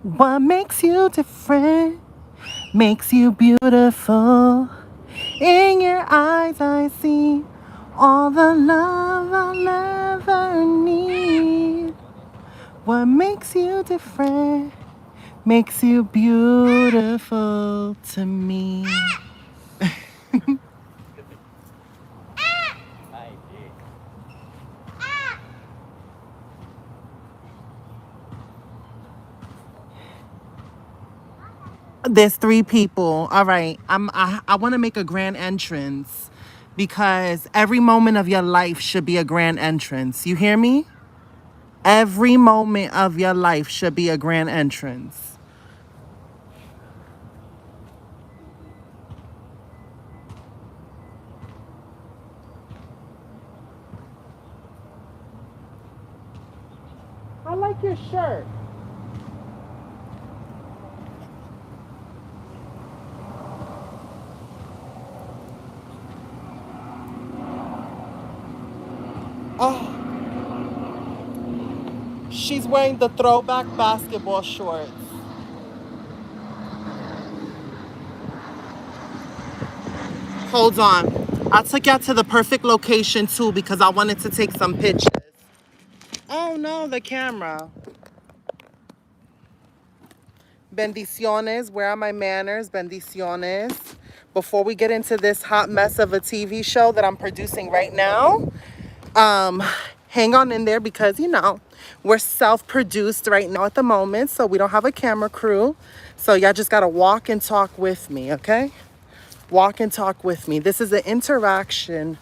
What makes you different? Makes you beautiful. In your eyes, I see all the love I'll ever need. What makes you different? Makes you beautiful to me. There's three people. All right. I want to make a grand entrance because every moment of your life should be a grand entrance. You hear me? Every moment of your life should be a grand entrance. I like your shirt. Oh, she's wearing the throwback basketball shorts. Hold on. I took you to the perfect location too because I wanted to take some pictures. Oh no, the camera. Bendiciones. Where are my manners? Bendiciones. Before we get into this hot mess of a TV show that I'm producing right now, um, hang on in there because, we're self-produced right now at the moment, so we don't have a camera crew. So y'all just got to walk and talk with me, okay? Walk and talk with me. This is an interaction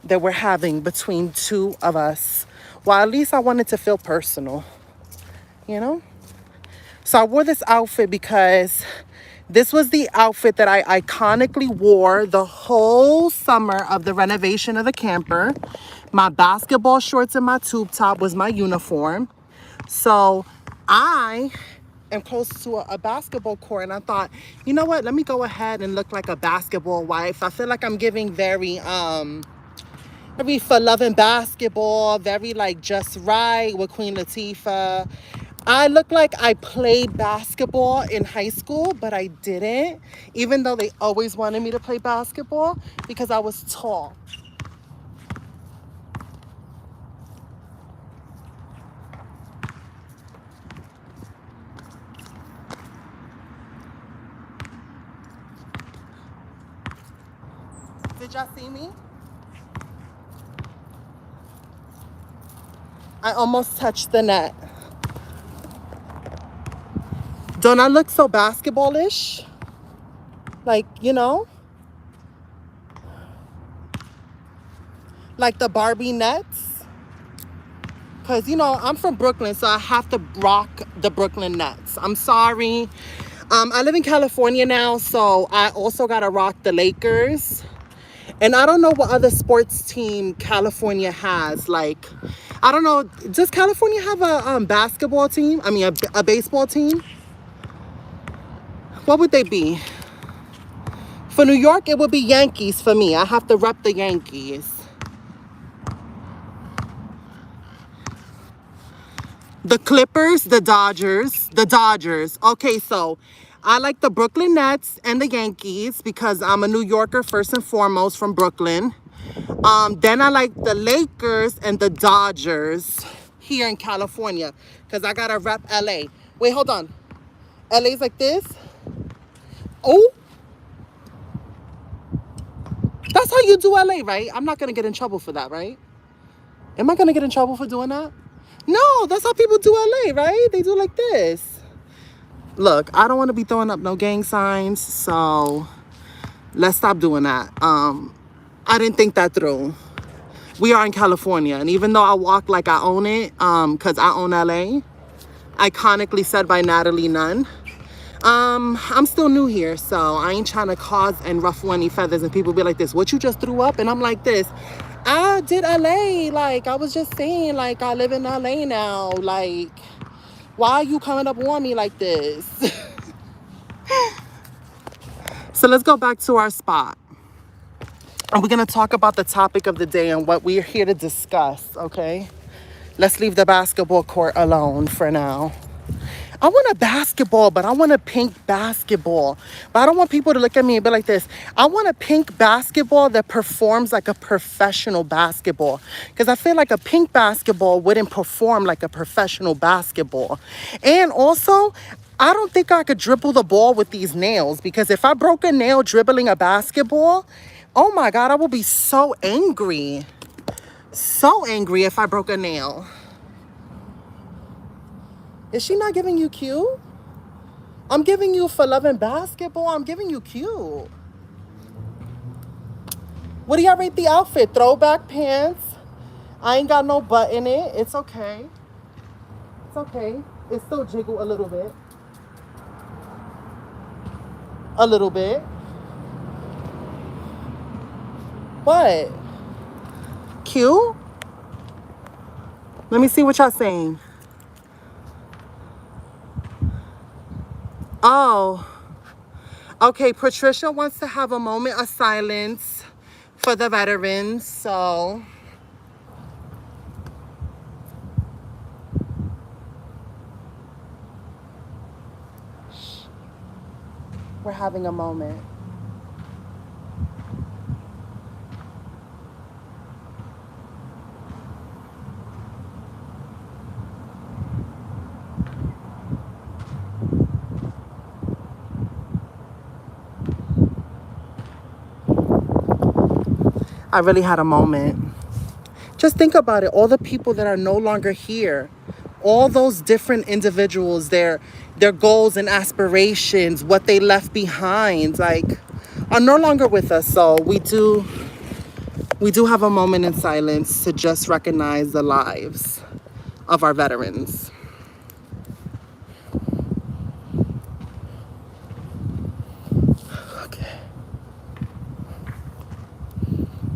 that we're having between two of us. Well, at least I wanted to feel personal, you know? So I wore this outfit because this was the outfit that I iconically wore the whole summer of the renovation of the camper. My basketball shorts and my tube top was my uniform. So I am close to a basketball court and I thought, you know what? Let me go ahead and look like a basketball wife. I feel like I'm giving very for loving basketball, very like just right with Queen Latifah. I look like I played basketball in high school, but I didn't, even though they always wanted me to play basketball because I was tall. Did y'all see me? I almost touched the net. Don't I look so basketballish? Like, like the Barbie nets? Because, I'm from Brooklyn, so I have to rock the Brooklyn Nets. I'm sorry. I live in California now, so I also got to rock the Lakers. And I don't know what other sports team California has. Like, I don't know. Does California have a basketball team? I mean, a baseball team? What would they be? For New York, it would be Yankees for me. I have to rep the Yankees. The Clippers, the Dodgers, the Dodgers. Okay, so I like the Brooklyn Nets and the Yankees because I'm a New Yorker first and foremost from Brooklyn. Then I like the Lakers and the Dodgers here in California because I gotta rep LA. Wait, hold on. LA's like this. Oh, that's how you do LA, right? I'm not gonna get in trouble for that, right? Am I gonna get in trouble for doing that? No, that's how people do LA, right? They do like this. Look, I don't want to be throwing up no gang signs, so let's stop doing that. I didn't think that through. We are in California, and even though I walk like I own it, because I own LA, iconically said by Natalie Nunn, I'm still new here, so I ain't trying to cause and ruffle any feathers, and people be like this, what you just threw up? And I'm like this, I did LA, like, I was just saying, like, I live in LA now, like, why are you coming up on me like this? So let's go back to our spot. And we're going to talk about the topic of the day and what we're here to discuss, okay? Let's leave the basketball court alone for now. I want a basketball, but I want a pink basketball. But I don't want people to look at me and be like this. I want a pink basketball that performs like a professional basketball. Because I feel like a pink basketball wouldn't perform like a professional basketball. And also, I don't think I could dribble the ball with these nails. Because if I broke a nail dribbling a basketball, oh my God, I would be so angry. So angry if I broke a nail. Is she not giving you cute? I'm giving you for loving basketball. I'm giving you cute. What do y'all rate the outfit? Throwback pants. I ain't got no butt in it. It's okay. It's okay. It still jiggle a little bit. A little bit. What? Cute? Let me see what y'all saying. Oh. Okay, Patricia wants to have a moment of silence for the veterans, so we're having a moment. I really had a moment. Just think about it. All the people that are no longer here, all those different individuals, their goals and aspirations, what they left behind, like, are no longer with us. So we do have a moment in silence to just recognize the lives of our veterans. Okay.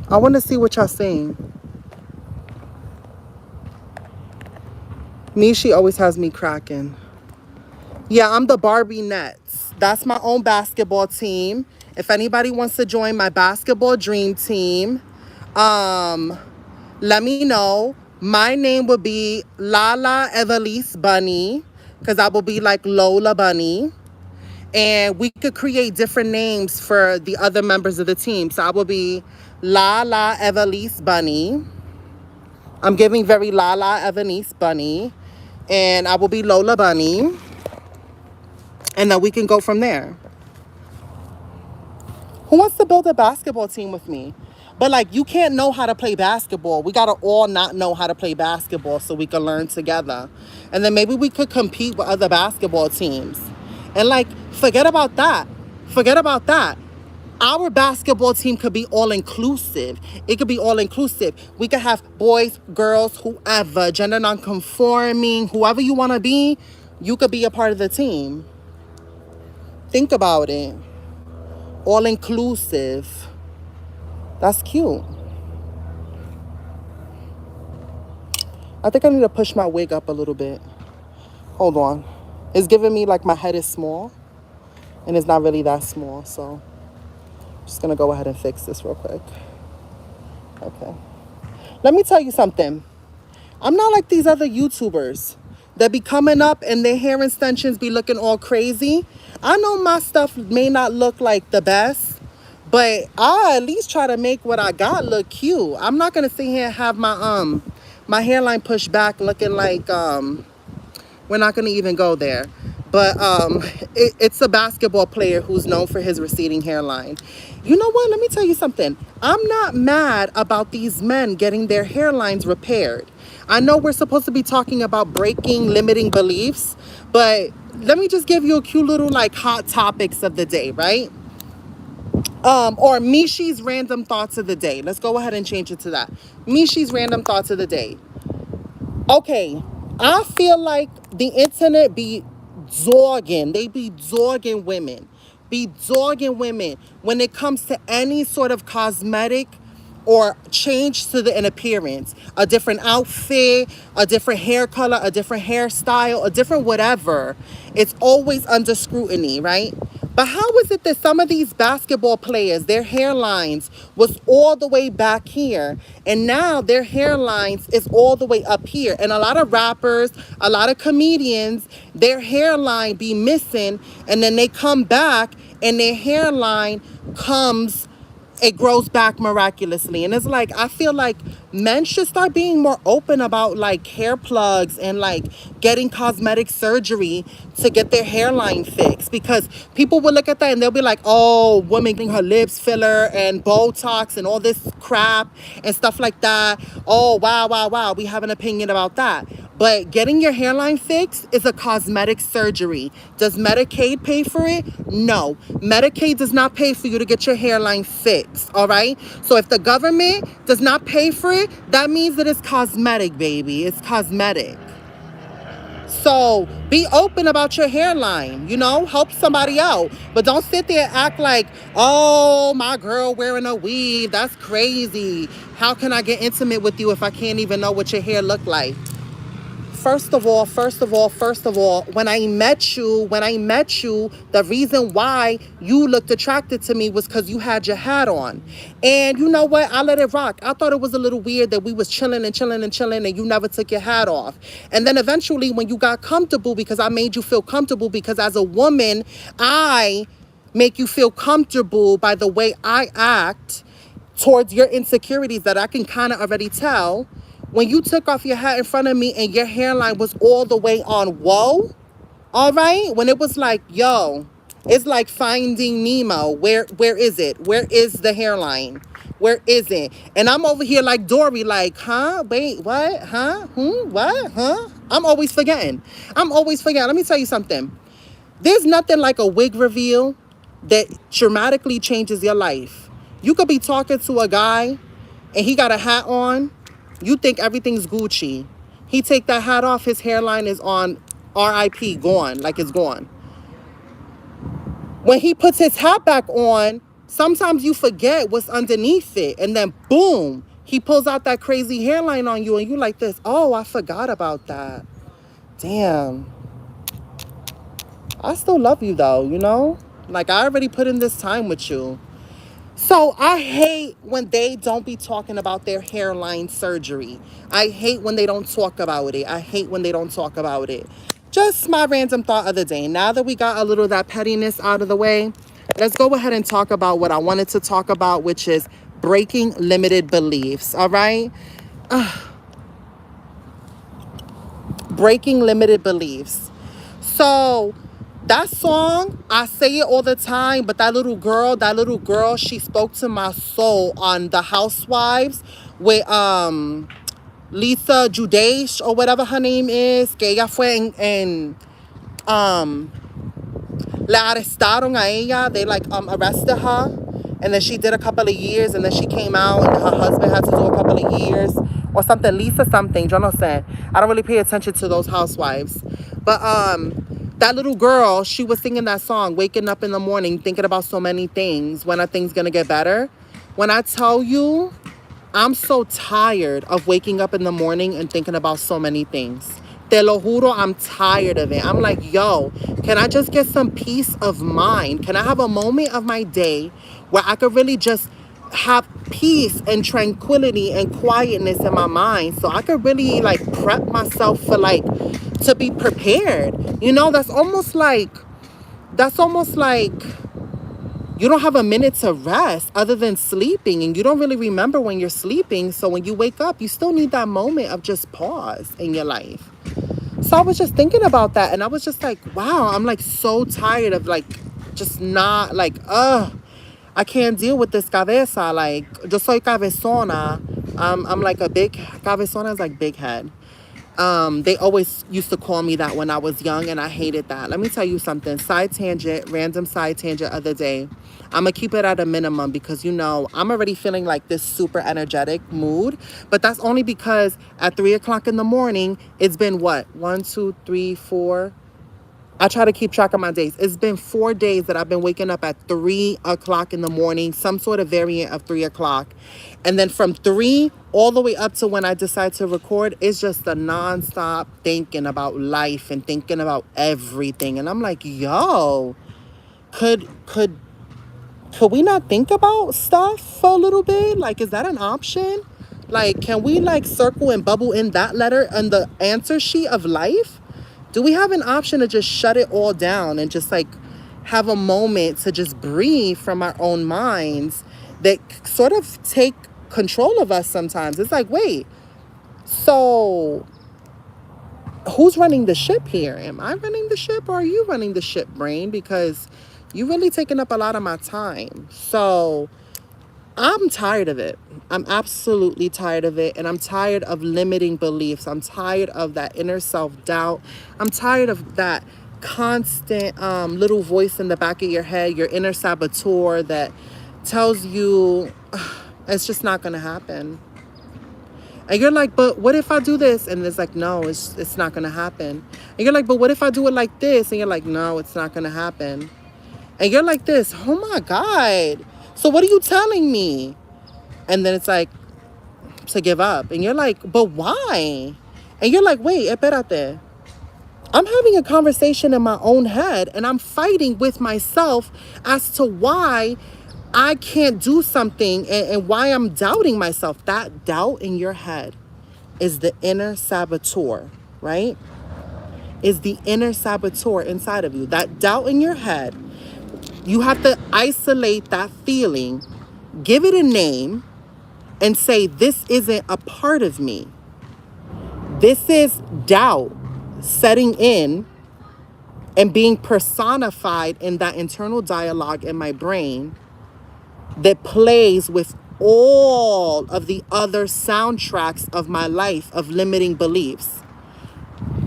I want to see what y'all saying. She always has me cracking. Yeah, I'm the Barbie Nets. That's my own basketball team. If anybody wants to join my basketball dream team, let me know. My name would be Lala Evelise Bunny, because I will be like Lola Bunny. And we could create different names for the other members of the team. So I will be Lala Evelise Bunny. I'm giving very Lala Evelise Bunny. And I will be Lola Bunny. And then we can go from there. Who wants to build a basketball team with me? But like, you can't know how to play basketball. We gotta all not know how to play basketball so we can learn together. And then maybe we could compete with other basketball teams. And like, forget about that. Forget about that. Our basketball team could be all inclusive. It could be all inclusive. We could have boys, girls, whoever, gender non-conforming, whoever you wanna be, you could be a part of the team. Think about it. All inclusive. That's cute. I think I need to push my wig up a little bit. Hold on. It's giving me like my head is small. And it's not really that small. So I'm just going to go ahead and fix this real quick. Okay. Let me tell you something. I'm not like these other YouTubers that be coming up and their hair extensions be looking all crazy. I know my stuff may not look like the best, but I at least try to make what I got look cute. I'm not gonna sit here and have my hairline pushed back looking like we're not gonna even go there. But it's a basketball player who's known for his receding hairline. You know what? Let me tell you something. I'm not mad about these men getting their hairlines repaired. I know we're supposed to be talking about breaking limiting beliefs, but let me just give you a cute little like hot topics of the day, right? Or Mishi's random thoughts of the day. Let's go ahead and change it to that. Mishi's random thoughts of the day. Okay, I feel like the internet be zogging. They be zogging women. Be zogging women when it comes to any sort of cosmetic or change to an appearance. A different outfit, a different hair color, a different hairstyle, a different whatever. It's always under scrutiny, right? But how is it that some of these basketball players, their hairlines was all the way back here, and now their hairlines is all the way up here? And a lot of rappers, a lot of comedians, their hairline be missing, and then they come back and their hairline comes, it grows back miraculously. And it's like, I feel like men should start being more open about like hair plugs and like getting cosmetic surgery to get their hairline fixed, because people will look at that and they'll be like, oh, women getting her lips filler and Botox and all this crap and stuff like that. Oh, wow, wow, wow, we have an opinion about that. But getting your hairline fixed is a cosmetic surgery. Does Medicaid pay for it? No. Medicaid does not pay for you to get your hairline fixed, all right? So if the government does not pay for it, that means that it's cosmetic, baby. It's cosmetic. So be open about your hairline, you know, help somebody out. But don't sit there and act like, oh, my girl wearing a weave, that's crazy. How can I get intimate with you if I can't even know what your hair look like? First of all, when I met you, the reason why you looked attracted to me was because you had your hat on. And you know what? I let it rock. I thought it was a little weird that we was chilling and you never took your hat off. And then eventually when you got comfortable, because I made you feel comfortable, because as a woman, I make you feel comfortable by the way I act towards your insecurities that I can kind of already tell. When you took off your hat in front of me and your hairline was all the way on, whoa, all right? When it was like, yo, it's like Finding Nemo. Where is it? Where is the hairline? Where is it? And I'm over here like Dory, like, huh? Wait, what? Huh? What? Huh? I'm always forgetting. Let me tell you something. There's nothing like a wig reveal that dramatically changes your life. You could be talking to a guy and he got a hat on. You think everything's Gucci. He take that hat off, his hairline is on RIP, gone, like it's gone. When he puts his hat back on, sometimes you forget what's underneath it. And then boom, he pulls out that crazy hairline on you and you like this, oh, I forgot about that. Damn. I still love you though, you know? Like I already put in this time with you. So I hate when they don't be talking about their hairline surgery. I hate when they don't talk about it. Just my random thought of the day. Now that we got a little of that pettiness out of the way, let's go ahead and talk about what I wanted to talk about, which is breaking limited beliefs, all right? Breaking limited beliefs. So that song, I say it all the time, but that little girl, she spoke to my soul on The Housewives with Lisa Judesh or whatever her name is, que ella fue en la arrestaron a ella. They like arrested her, and then she did a couple of years, and then she came out, and her husband had to do a couple of years or something. Lisa something, yo no sé. I don't really pay attention to those housewives, but that little girl, she was singing that song, waking up in the morning, thinking about so many things. When are things gonna get better? When I tell you, I'm so tired of waking up in the morning and thinking about so many things. Te lo juro, I'm tired of it. I'm like, yo, can I just get some peace of mind? Can I have a moment of my day where I could really just have peace and tranquility and quietness in my mind so I could really like prep myself for like to be prepared? You know, that's almost like you don't have a minute to rest other than sleeping, and you don't really remember when you're sleeping. So when you wake up, you still need that moment of just pause in your life. So I was just thinking about that, and I was just like, wow, I'm like so tired of like just not like, I can't deal with this cabeza. Like, yo soy cabezona. I'm like a big, cabezona is like big head. They always used to call me that when I was young, and I hated that. Let me tell you something. Random side tangent other day. I'm going to keep it at a minimum because, you know, I'm already feeling like this super energetic mood. But that's only because at 3 o'clock in the morning, it's been what? 1, 2, 3, 4. I try to keep track of my days. It's been 4 days that I've been waking up at 3 o'clock in the morning, some sort of variant of 3 o'clock. And then from 3 all the way up to when I decide to record, it's just a nonstop thinking about life and thinking about everything. And I'm like, yo, could we not think about stuff for a little bit? Like, is that an option? Like, can we like circle and bubble in that letter on the answer sheet of life? Do we have an option to just shut it all down and just like have a moment to just breathe from our own minds that sort of take control of us sometimes? It's like, wait, so who's running the ship here? Am I running the ship, or are you running the ship, brain? Because you're really taking up a lot of my time. So I'm tired of it. I'm absolutely tired of it. And I'm tired of limiting beliefs. I'm tired of that inner self-doubt. I'm tired of that constant little voice in the back of your head, your inner saboteur that tells you it's just not going to happen. And you're like, but what if I do this? And it's like, no, it's not going to happen. And you're like, but what if I do it like this? And you're like, no, it's not going to happen. And you're like this, oh my God. So what are you telling me? And then it's like, to give up. And you're like, but why? And you're like, wait, espérate. I'm having a conversation in my own head, and I'm fighting with myself as to why I can't do something, and why I'm doubting myself. That doubt in your head is the inner saboteur, right? Is the inner saboteur inside of you. That doubt in your head, you have to isolate that feeling, give it a name, and say, this isn't a part of me. This is doubt setting in and being personified in that internal dialogue in my brain that plays with all of the other soundtracks of my life of limiting beliefs.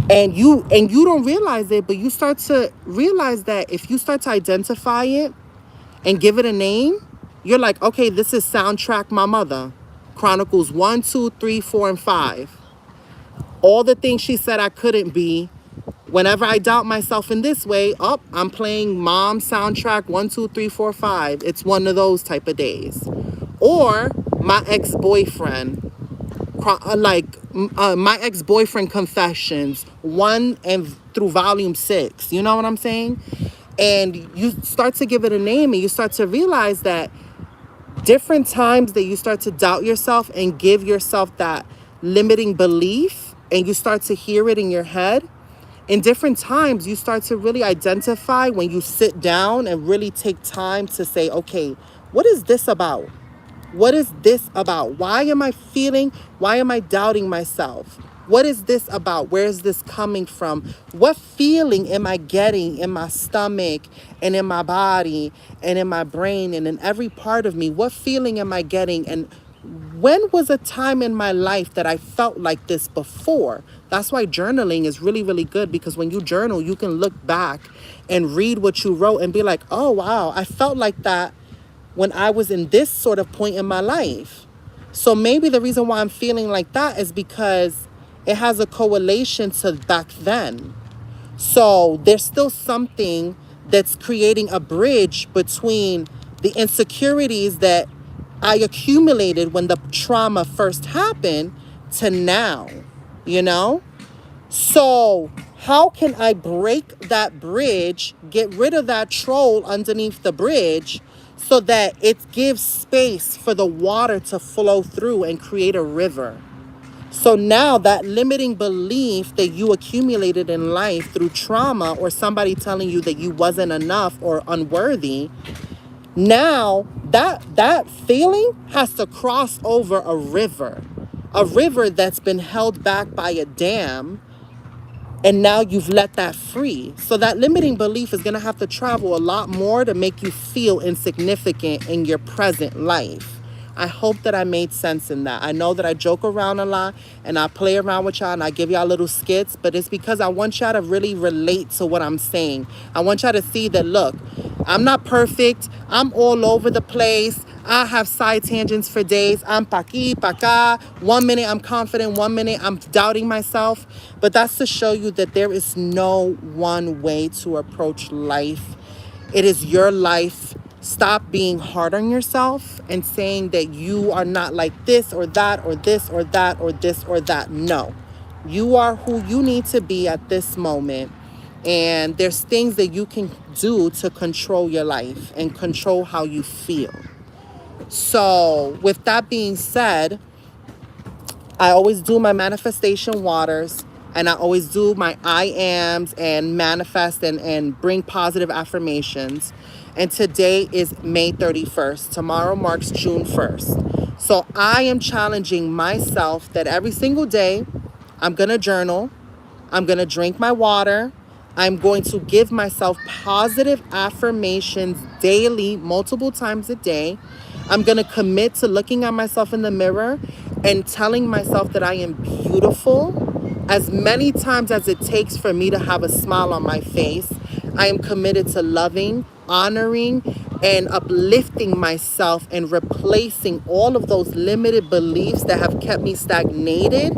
And you don't realize it, but you start to realize that if you start to identify it and give it a name, you're like, okay, this is soundtrack my mother. Chronicles 1, 2, 3, 4, and 5. All the things she said I couldn't be. Whenever I doubt myself in this way, I'm playing mom soundtrack 1, 2, 3, 4, 5. It's one of those type of days. Or my ex-boyfriend, my ex-boyfriend confessions 1 and through volume 6. You know what I'm saying? And you start to give it a name, and you start to realize that different times that you start to doubt yourself and give yourself that limiting belief, and you start to hear it in your head, in different times you start to really identify when you sit down and really take time to say, okay, what is this about? What is this about? Why am I feeling? Why am I doubting myself? What is this about? Where is this coming from? What feeling am I getting in my stomach and in my body and in my brain and in every part of me? What feeling am I getting? And when was a time in my life that I felt like this before? That's why journaling is really, really good, because when you journal, you can look back and read what you wrote and be like, oh, wow, I felt like that when I was in this sort of point in my life. So maybe the reason why I'm feeling like that is because it has a correlation to back then. So there's still something that's creating a bridge between the insecurities that I accumulated when the trauma first happened to now, you know? So how can I break that bridge, get rid of that troll underneath the bridge, so that it gives space for the water to flow through and create a river? So now that limiting belief that you accumulated in life through trauma, or somebody telling you that you wasn't enough or unworthy, now that feeling has to cross over a river that's been held back by a dam. And now you've let that free. So that limiting belief is going to have to travel a lot more to make you feel insignificant in your present life. I hope that I made sense in that. I know that I joke around a lot and I play around with y'all and I give y'all little skits, but it's because I want y'all to really relate to what I'm saying. I want y'all to see that, look, I'm not perfect. I'm all over the place. I have side tangents for days. I'm pa aquí, pa acá. 1 minute I'm confident, 1 minute I'm doubting myself. But that's to show you that there is no one way to approach life. It is your life. Stop being hard on yourself and saying that you are not like this or that or this or that or this or that. No, you are who you need to be at this moment. And there's things that you can do to control your life and control how you feel. So with that being said, I always do my manifestation waters, and I always do my I ams and manifest and bring positive affirmations. And today is May 31st. Tomorrow marks June 1st. So I am challenging myself that every single day I'm going to journal. I'm going to drink my water. I'm going to give myself positive affirmations daily, multiple times a day. I'm going to commit to looking at myself in the mirror and telling myself that I am beautiful as many times as it takes for me to have a smile on my face. I am committed to loving, honoring, and uplifting myself and replacing all of those limited beliefs that have kept me stagnated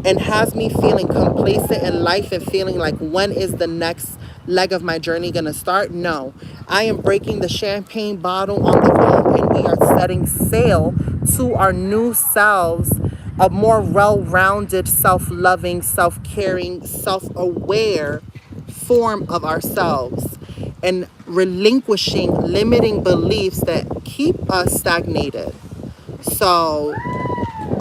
and has me feeling complacent in life and feeling like, when is the next leg of my journey gonna start? No, I am breaking the champagne bottle on the boat, and we are setting sail to our new selves, a more well-rounded, self-loving, self-caring, self-aware form of ourselves, and relinquishing limiting beliefs that keep us stagnated. So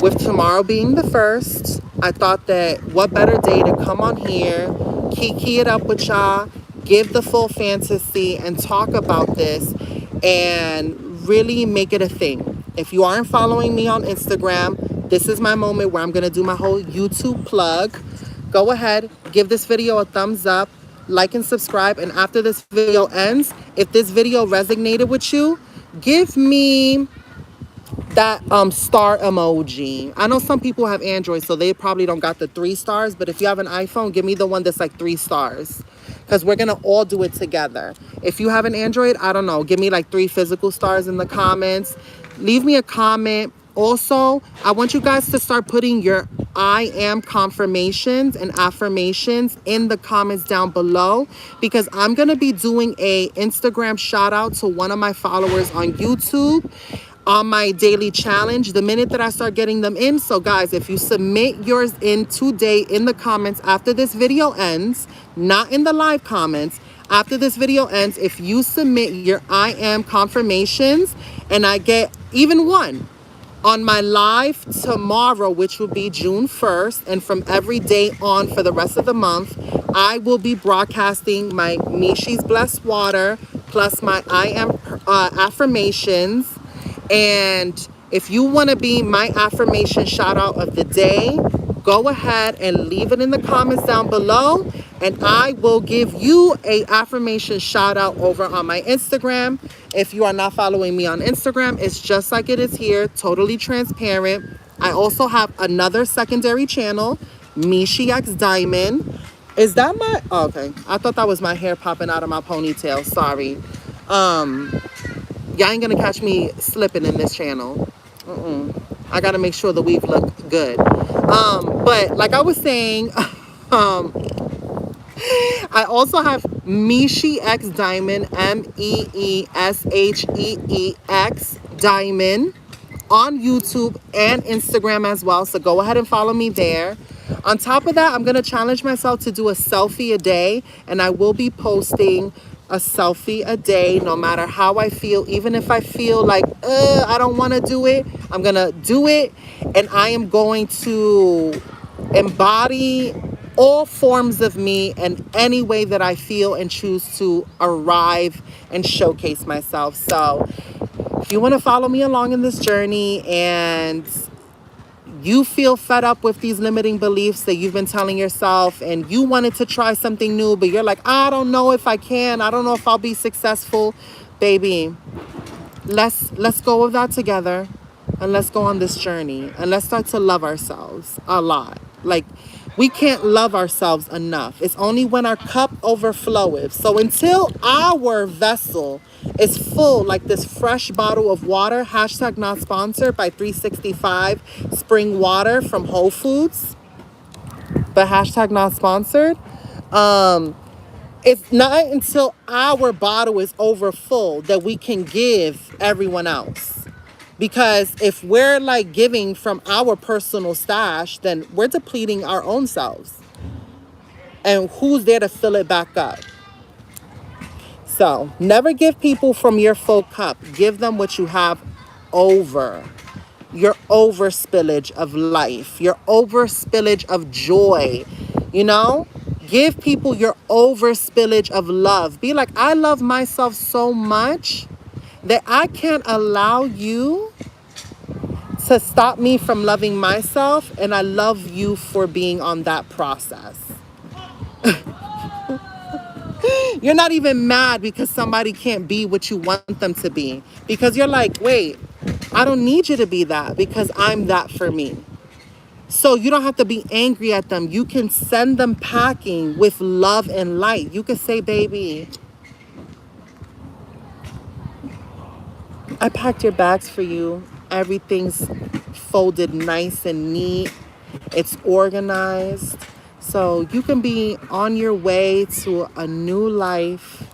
with tomorrow being the first, I thought that what better day to come on here, kiki it up with y'all, give the full fantasy, and talk about this and really make it a thing. If you aren't following me on Instagram, this is my moment where I'm going to do my whole YouTube plug. Go ahead, give this video a thumbs up, like and subscribe. And after this video ends, if this video resonated with you, give me that star emoji. I know some people have Android, so they probably don't got the 3 stars, but if you have an iPhone, give me the one that's like 3 stars, because we're gonna all do it together. If you have an Android, I don't know, give me like 3 physical stars in the comments. Leave me a comment. Also, I want you guys to start putting your I am confirmations and affirmations in the comments down below, because I'm gonna be doing a Instagram shout out to one of my followers on YouTube on my daily challenge the minute that I start getting them in. So guys, if you submit yours in today in the comments after this video ends, not in the live comments, after this video ends, if you submit your I am confirmations and I get even one on my live tomorrow, which will be June 1st, and from every day on for the rest of the month, I will be broadcasting my Mishi's Blessed Water plus my I am affirmations. And if you want to be my affirmation shout out of the day, go ahead and leave it in the comments down below, and I will give you a affirmation shout out over on my Instagram. If you are not following me on Instagram, it's just like it is here, totally transparent. I also have another secondary channel, Mishi X Diamond. Is that my, oh, okay, I thought that was my hair popping out of my ponytail, sorry. Y'all ain't gonna catch me slipping in this channel. I gotta make sure the weave look good. But like I was saying, I also have Mishi X Diamond, MEESHEEX Diamond, on YouTube and Instagram as well. So go ahead and follow me there. On top of that, I'm gonna challenge myself to do a selfie a day, and I will be posting a selfie a day, no matter how I feel. Even if I feel like I don't want to do it, I'm gonna do it, and I am going to embody all forms of me and any way that I feel and choose to arrive and showcase myself. So if you want to follow me along in this journey and you feel fed up with these limiting beliefs that you've been telling yourself, and you wanted to try something new, but you're like, I don't know if I can, I don't know if I'll be successful, baby, let's go with that together, and let's go on this journey, and let's start to love ourselves a lot. Like, we can't love ourselves enough. It's only when our cup overfloweth. So until our vessel is full, like this fresh bottle of water, hashtag not sponsored, by 365 spring water from Whole Foods, but hashtag not sponsored. It's not until our bottle is over full that we can give everyone else. Because if we're like giving from our personal stash, then we're depleting our own selves. And who's there to fill it back up? So never give people from your full cup. Give them what you have over. Your overspillage of life, your overspillage of joy, you know? Give people your overspillage of love. Be like, I love myself so much that I can't allow you to stop me from loving myself, and I love you for being on that process. You're not even mad because somebody can't be what you want them to be. Because you're like, wait, I don't need you to be that because I'm that for me. So you don't have to be angry at them. You can send them packing with love and light. You can say, baby, I packed your bags for you. Everything's folded nice and neat. It's organized. So you can be on your way to a new life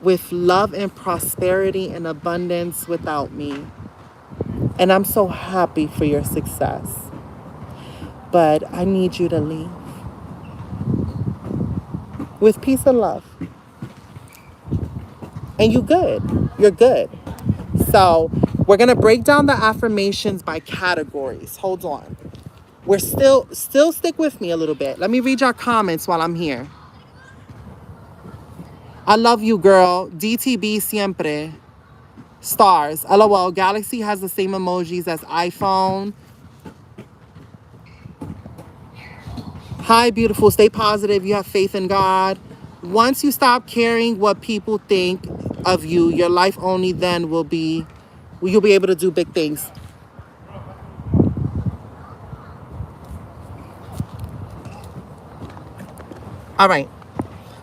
with love and prosperity and abundance without me. And I'm so happy for your success. But I need you to leave with peace and love. And you good. You're good. So we're going to break down the affirmations by categories. Hold on. We're still stick with me a little bit. Let me read your comments while I'm here. I love you, girl. DTB siempre. Stars. LOL. Galaxy has the same emojis as iPhone. Hi, beautiful. Stay positive. You have faith in God. Once you stop caring what people think of you, your life only then you'll be able to do big things. All right.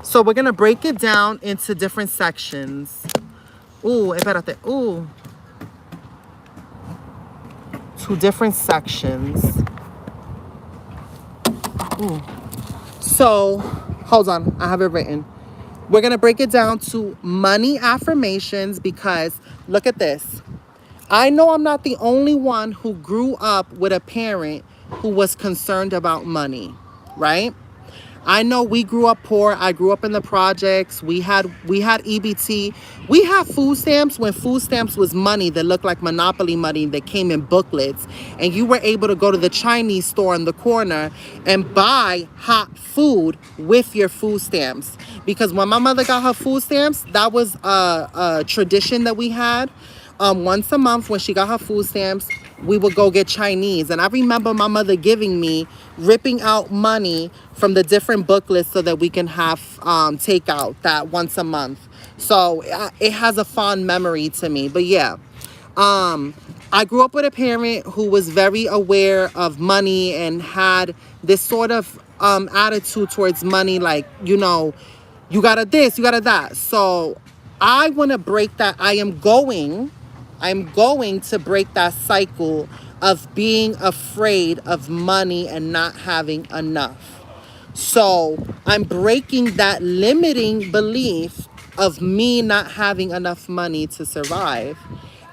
So we're going to break it down into different sections. Espérate. Two different sections. So, hold on. I have it written. We're going to break it down to money affirmations because look at this. I know I'm not the only one who grew up with a parent who was concerned about money, right? I know we grew up poor. I grew up in the projects. We had EBT. We had food stamps when food stamps was money that looked like Monopoly money that came in booklets. And you were able to go to the Chinese store in the corner and buy hot food with your food stamps. Because when my mother got her food stamps, that was a tradition that we had. Once a month when she got her food stamps, we would go get Chinese. And I remember my mother ripping out money from the different booklets so that we can have takeout that once a month. So it has a fond memory to me. But yeah, I grew up with a parent who was very aware of money and had this sort of attitude towards money, like, you know, you got to this, you got to that. So I want to break that. I'm going to break that cycle of being afraid of money and not having enough. So I'm breaking that limiting belief of me not having enough money to survive.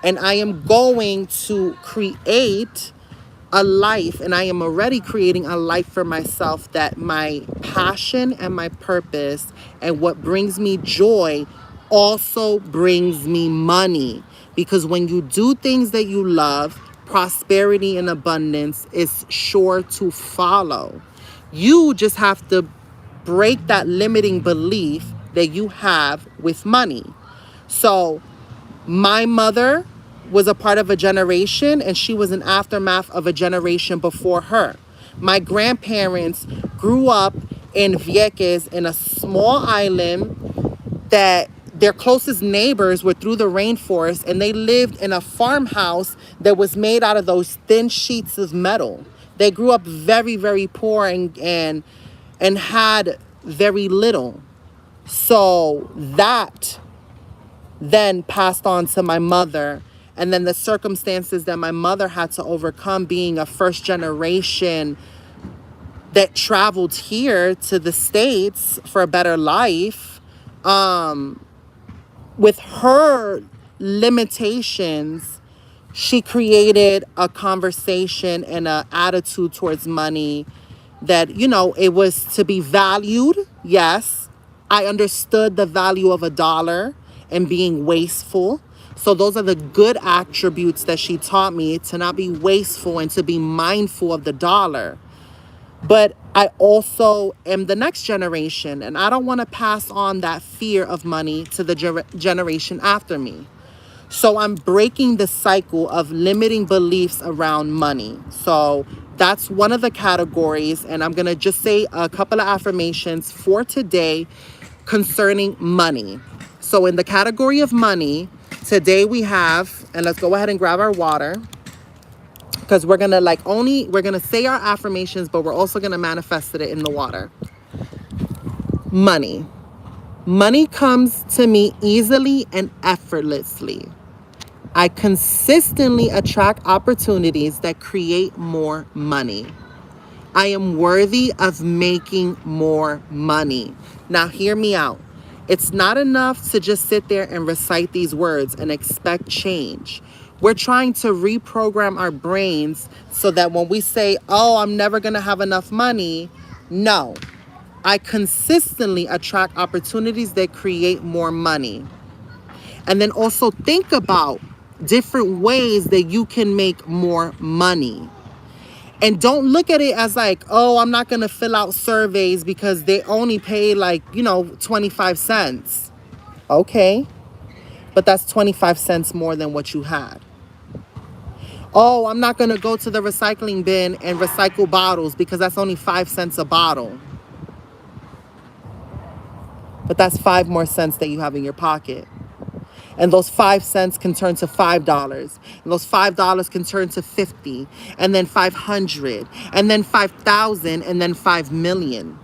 And I am going to create a life, and I am already creating a life for myself that my passion and my purpose and what brings me joy also brings me money. Because when you do things that you love, prosperity and abundance is sure to follow. You just have to break that limiting belief that you have with money. So my mother was a part of a generation, and she was an aftermath of a generation before her. My grandparents grew up in Vieques, in a small island that their closest neighbors were through the rainforest, and they lived in a farmhouse that was made out of those thin sheets of metal. They grew up very, very poor and had very little. So that then passed on to my mother. And then the circumstances that my mother had to overcome, being a first generation that traveled here to the States for a better life, with her limitations, she created a conversation and an attitude towards money that, it was to be valued. Yes. I understood the value of a dollar and being wasteful. So those are the good attributes that she taught me, to not be wasteful and to be mindful of the dollar. But I also am the next generation, and I don't want to pass on that fear of money to the generation after me. So I'm breaking the cycle of limiting beliefs around money. So that's one of the categories. And I'm going to just say a couple of affirmations for today concerning money. So in the category of money, today we have, and let's go ahead and grab our water, because we're going to we're going to say our affirmations, but we're also going to manifest it in the water. Money. Money comes to me easily and effortlessly. I consistently attract opportunities that create more money. I am worthy of making more money. Now, hear me out. It's not enough to just sit there and recite these words and expect change. We're trying to reprogram our brains so that when we say, oh, I'm never going to have enough money, no. I consistently attract opportunities that create more money. And then also think about different ways that you can make more money. And don't look at it as like, oh, I'm not going to fill out surveys because they only pay 25 cents. Okay. But that's 25 cents more than what you had. Oh, I'm not going to go to the recycling bin and recycle bottles because that's only 5 cents a bottle. But that's 5 more cents that you have in your pocket. And those 5 cents can turn to $5. And those $5 can turn to 50, and then 500, and then 5,000, and then 5 million.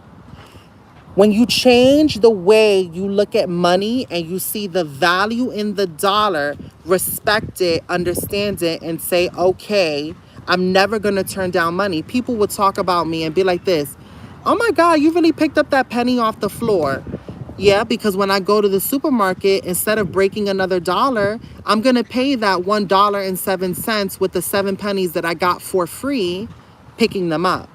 When you change the way you look at money and you see the value in the dollar, respect it, understand it, and say, okay, I'm never going to turn down money. People would talk about me and be like this, oh my God, you really picked up that penny off the floor. Yeah, because when I go to the supermarket, instead of breaking another dollar, I'm going to pay that $1.07 with the 7 pennies that I got for free, picking them up.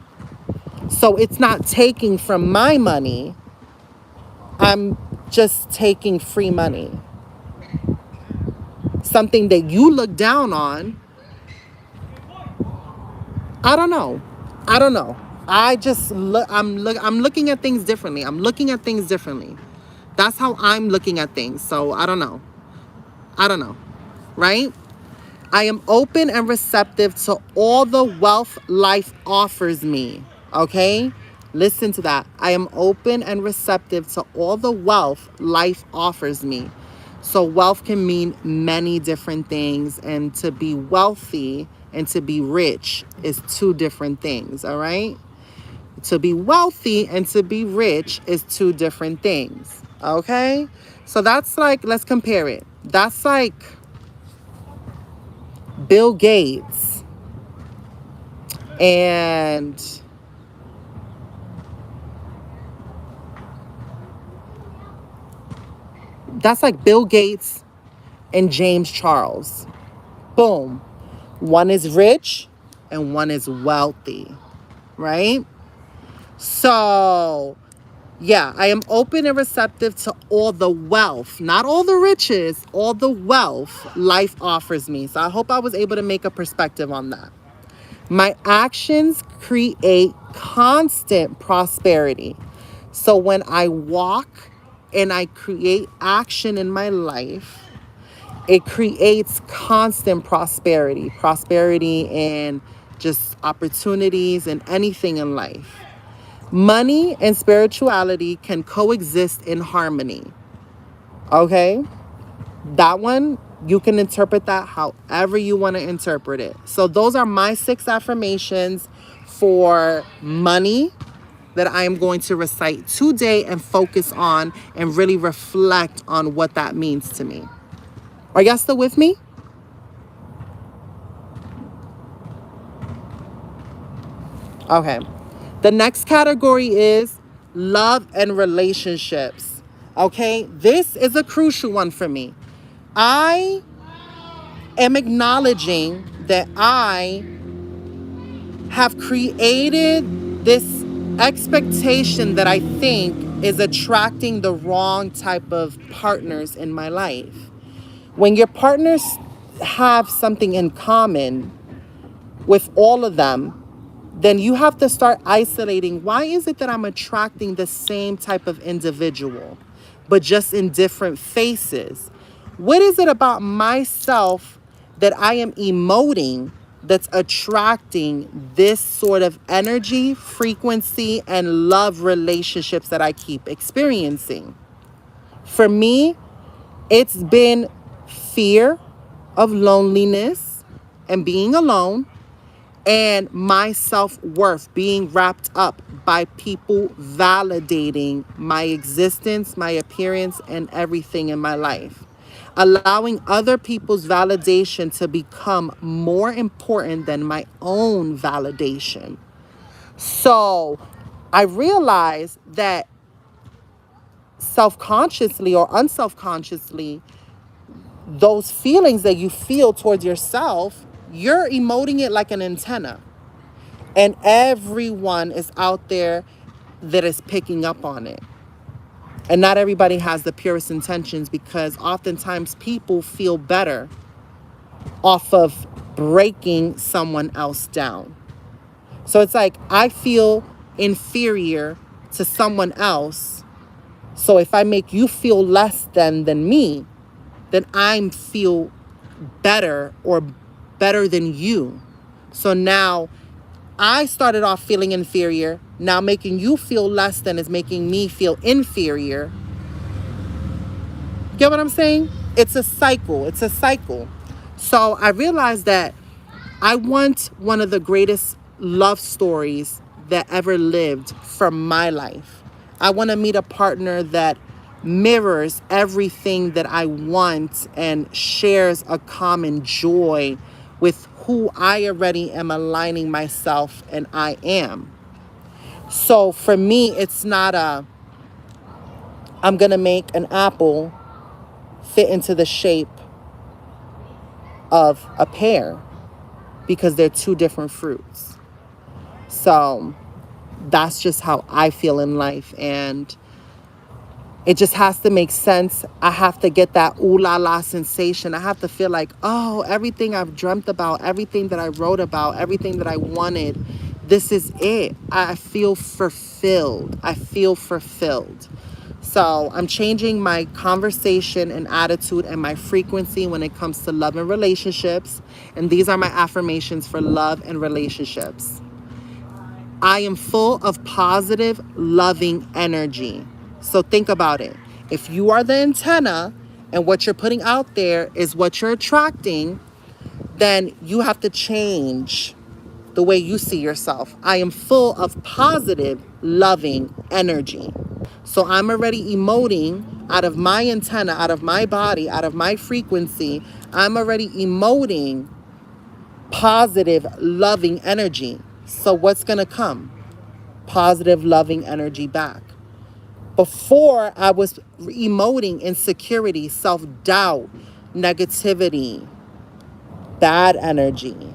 So it's not taking from my money. I'm just taking free money. Something that you look down on. I don't know. I just I'm looking at things differently. That's how I'm looking at things. So I don't know. Right? I am open and receptive to all the wealth life offers me. Okay? Listen to that. I am open and receptive to all the wealth life offers me. So wealth can mean many different things, and to be wealthy and to be rich is 2 different things, all right? To be wealthy and to be rich is 2 different things, okay? So that's let's compare it. That's like Bill Gates and Bill Gates and James Charles. Boom. One is rich and one is wealthy, right? So, yeah, I am open and receptive to all the wealth, not all the riches, all the wealth life offers me. So I hope I was able to make a perspective on that. My actions create constant prosperity. So when I walk and I create action in my life, it creates constant prosperity in just opportunities and anything in life. Money and spirituality can coexist in harmony. Okay? That one, you can interpret that however you want to interpret it. So those are my 6 affirmations for money that I am going to recite today and focus on and really reflect on what that means to me. Are y'all still with me? Okay. The next category is love and relationships. Okay? This is a crucial one for me. I am acknowledging that I have created this expectation that I think is attracting the wrong type of partners in my life. When your partners have something in common with all of them, then you have to start isolating. Why is it that I'm attracting the same type of individual, but just in different faces? What is it about myself that I am emoting that's attracting this sort of energy, frequency, and love relationships that I keep experiencing? For me, it's been fear of loneliness and being alone, and my self-worth being wrapped up by people validating my existence, my appearance, and everything in my life. Allowing other people's validation to become more important than my own validation. So I realized that self-consciously or unself-consciously, those feelings that you feel towards yourself, you're emoting it like an antenna. And everyone is out there that is picking up on it. And not everybody has the purest intentions, because oftentimes people feel better off of breaking someone else down. So it's like, I feel inferior to someone else. So if I make you feel less than me, then I feel better or better than you. So now I started off feeling inferior. Now making you feel less than is making me feel inferior. Get what I'm saying? It's a cycle. It's a cycle. So I realized that I want one of the greatest love stories that ever lived from my life. I want to meet a partner that mirrors everything that I want and shares a common joy with who I already am aligning myself and I am. So for me, it's not I'm going to make an apple fit into the shape of a pear, because they're two different fruits. So that's just how I feel in life. And it just has to make sense. I have to get that ooh la la sensation. I have to feel like, oh, everything I've dreamt about, everything that I wrote about, everything that I wanted, this is it. I feel fulfilled. I feel fulfilled. So I'm changing my conversation and attitude and my frequency when it comes to love and relationships. And these are my affirmations for love and relationships. I am full of positive, loving energy. So think about it. If you are the antenna and what you're putting out there is what you're attracting, then you have to change the way you see yourself. I am full of positive, loving energy. So I'm already emoting out of my antenna, out of my body, out of my frequency. I'm already emoting positive, loving energy. So what's going to come? Positive, loving energy back. Before, I was emoting insecurity, self-doubt, negativity, bad energy,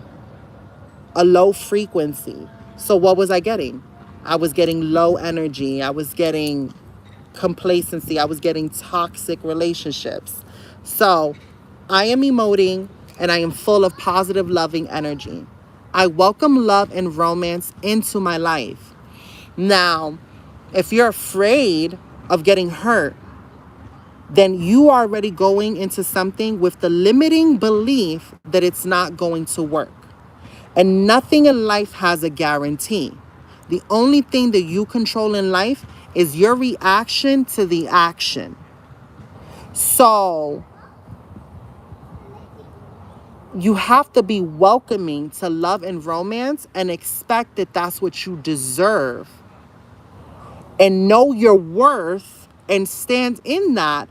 a low frequency. So what was I getting? I was getting low energy. I was getting complacency. I was getting toxic relationships. So I am emoting and I am full of positive, loving energy. I welcome love and romance into my life. Now, if you're afraid of getting hurt, then you are already going into something with the limiting belief that it's not going to work. And nothing in life has a guarantee. The only thing that you control in life is your reaction to the action. So you have to be welcoming to love and romance and expect that that's what you deserve. And know your worth and stand in that.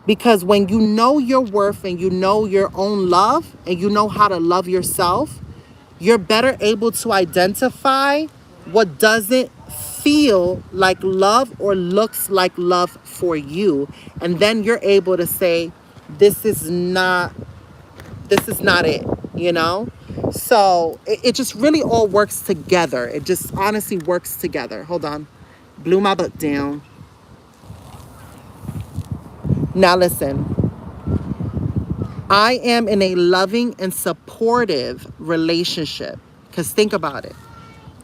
Because when you know your worth and you know your own love and you know how to love yourself, you're better able to identify what doesn't feel like love or looks like love for you. And then you're able to say, this is not it. you know? So it just really all works together. It just honestly works together. Hold on. Blew my book down. Now listen. I am in a loving and supportive relationship. Because think about it.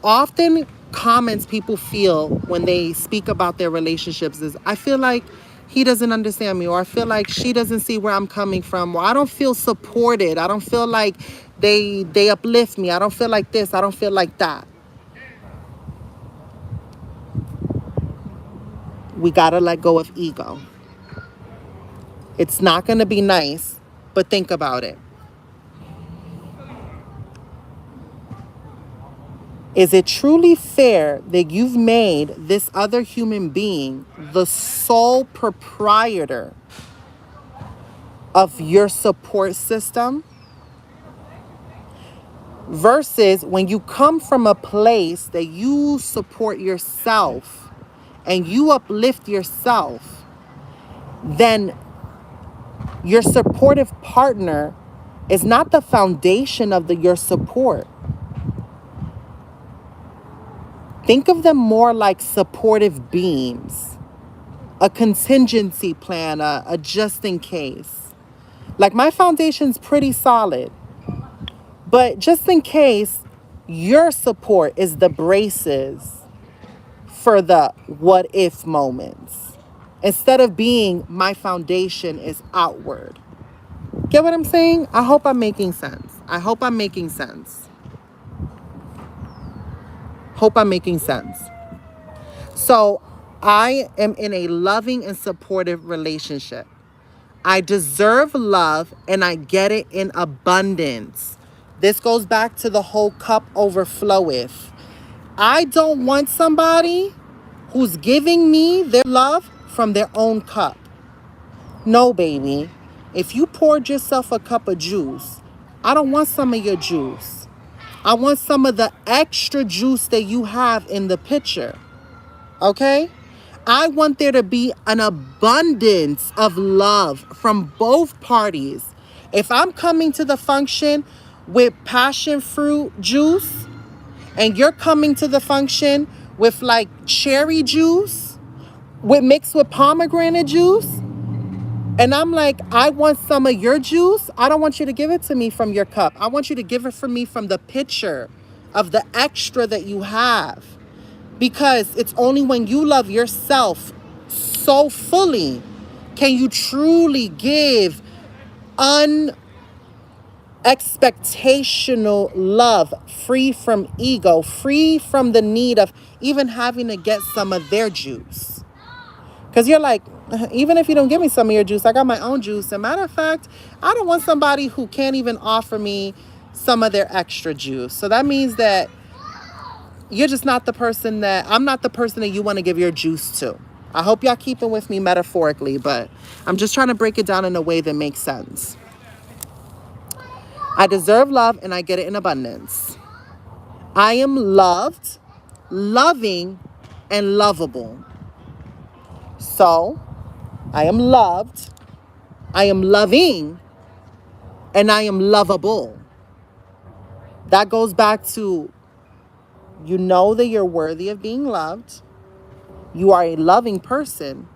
Often comments people feel when they speak about their relationships is, I feel like he doesn't understand me, or I feel like she doesn't see where I'm coming from, or I don't feel supported. I don't feel like they uplift me. I don't feel like this. I don't feel like that. We got to let go of ego. It's not going to be nice, but think about it. Is it truly fair that you've made this other human being the sole proprietor of your support system? Versus when you come from a place that you support yourself and you uplift yourself, then your supportive partner is not the foundation of your support. Think of them more like supportive beams, a contingency plan, a just in case. Like my foundation's pretty solid, but just in case, your support is the braces for the what if moments. Instead of being my foundation is outward. Get what I'm saying? I hope I'm making sense. I hope I'm making sense. Hope I'm making sense. So I am in a loving and supportive relationship. I deserve love and I get it in abundance. This goes back to the whole cup overfloweth. I don't want somebody who's giving me their love from their own cup. No, baby. If you poured yourself a cup of juice, I don't want some of your juice. I want some of the extra juice that you have in the pitcher. Okay? I want there to be an abundance of love from both parties. If I'm coming to the function with passion fruit juice and you're coming to the function with like cherry juice mixed with pomegranate juice, and I'm like, I want some of your juice, I don't want you to give it to me from your cup. I want you to give it for me from the pitcher of the extra that you have. Because it's only when you love yourself so fully can you truly give unexpectational love, free from ego, free from the need of even having to get some of their juice. Because you're like, even if you don't give me some of your juice, I got my own juice. As a matter of fact, I don't want somebody who can't even offer me some of their extra juice. So that means that you're just not the person I'm not the person that you want to give your juice to. I hope y'all keeping with me metaphorically, but I'm just trying to break it down in a way that makes sense. I deserve love and I get it in abundance. I am loved, loving, and lovable. So, I am loved, I am loving, and I am lovable. That goes back to you know that you're worthy of being loved. You are a loving person.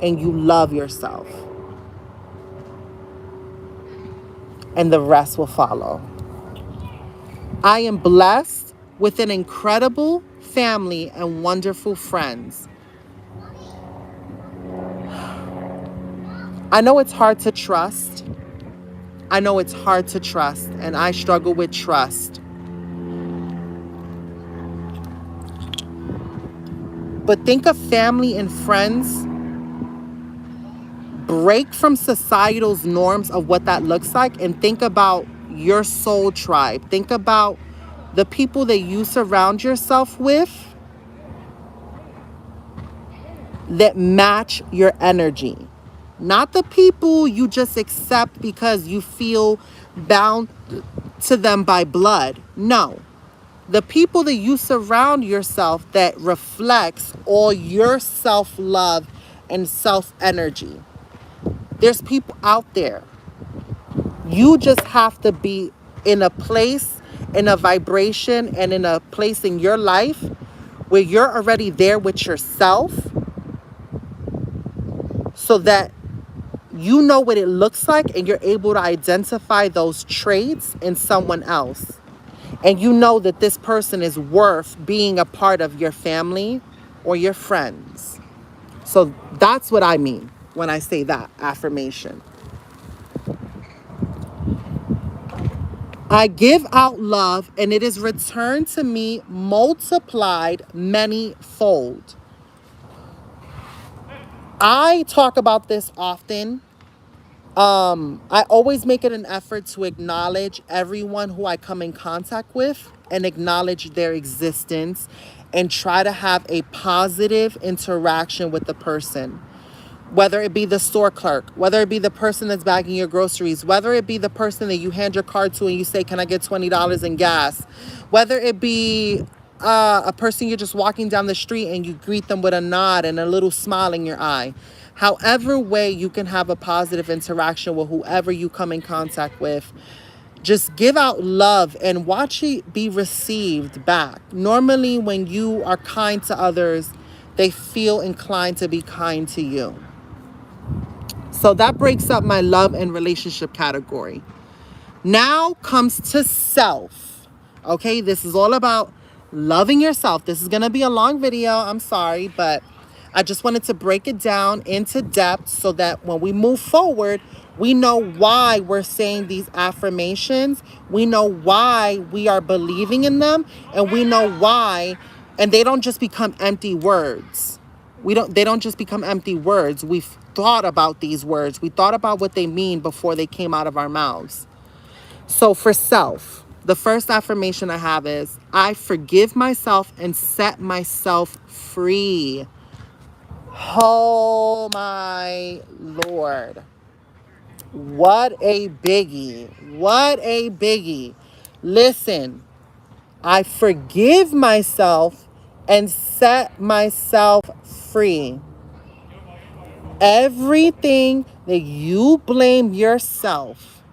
And you love yourself. And the rest will follow. I am blessed with an incredible family and wonderful friends. I know it's hard to trust. I know it's hard to trust, and I struggle with trust. But think of family and friends. Break from societal's norms of what that looks like and think about your soul tribe. Think about the people that you surround yourself with that match your energy. Not the people you just accept because you feel bound to them by blood. No. The people that you surround yourself that reflects all your self-love and self-energy. There's people out there You just have to be in a place, in a vibration, and in a place in your life where you're already there with yourself, so that you know what it looks like and you're able to identify those traits in someone else. And you know that this person is worth being a part of your family or your friends. So that's what I mean when I say that affirmation. I give out love and it is returned to me multiplied many-fold. I talk about this often. I always make it an effort to acknowledge everyone who I come in contact with and acknowledge their existence and try to have a positive interaction with the person. Whether it be the store clerk, whether it be the person that's bagging your groceries, whether it be the person that you hand your card to and you say, can I get $20 in gas? Whether it be a person you're just walking down the street and you greet them with a nod and a little smile in your eye. However way you can have a positive interaction with whoever you come in contact with, just give out love and watch it be received back. Normally, when you are kind to others, they feel inclined to be kind to you. So that breaks up my love and relationship category. Now comes to self. Okay, this is all about loving yourself. This is going to be a long video. I'm sorry, but I just wanted to break it down into depth so that when we move forward, we know why we're saying these affirmations. We know why we are believing in them, and we know why, and they don't just become empty words. They don't just become empty words. We've thought about these words. We thought about what they mean before they came out of our mouths. So for self, the first affirmation I have is, I forgive myself and set myself free. Oh my Lord. What a biggie. What a biggie. Listen, I forgive myself and set myself free. Everything that you blame yourself,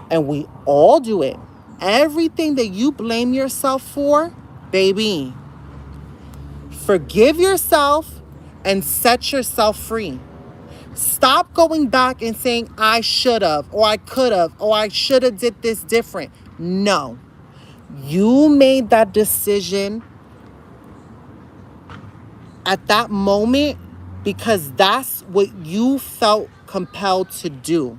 and we all do it, everything that you blame yourself for, baby, forgive yourself and set yourself free. Stop going back and saying, I should have, or I could have, or I should have did this different. No. You made that decision at that moment because that's what you felt compelled to do.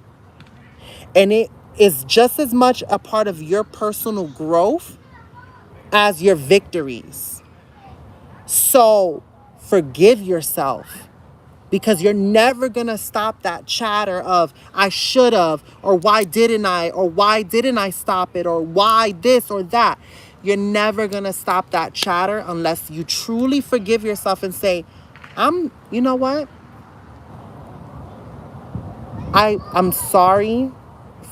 And it is just as much a part of your personal growth as your victories. So forgive yourself, because you're never going to stop that chatter of I should have, or why didn't I stop it, or why this or that. You're never going to stop that chatter unless you truly forgive yourself and say, you know what? I'm sorry